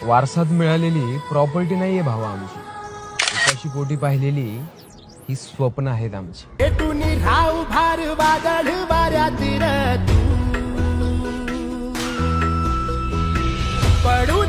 वारसात मिळालेली प्रॉपर्टी नाहीये भावा आमची, उपाशी पोटी पाहिलेली ही स्वप्न आहेत आमची. भेटून राहू भार वादळ वाऱ्यात रे तू, पडू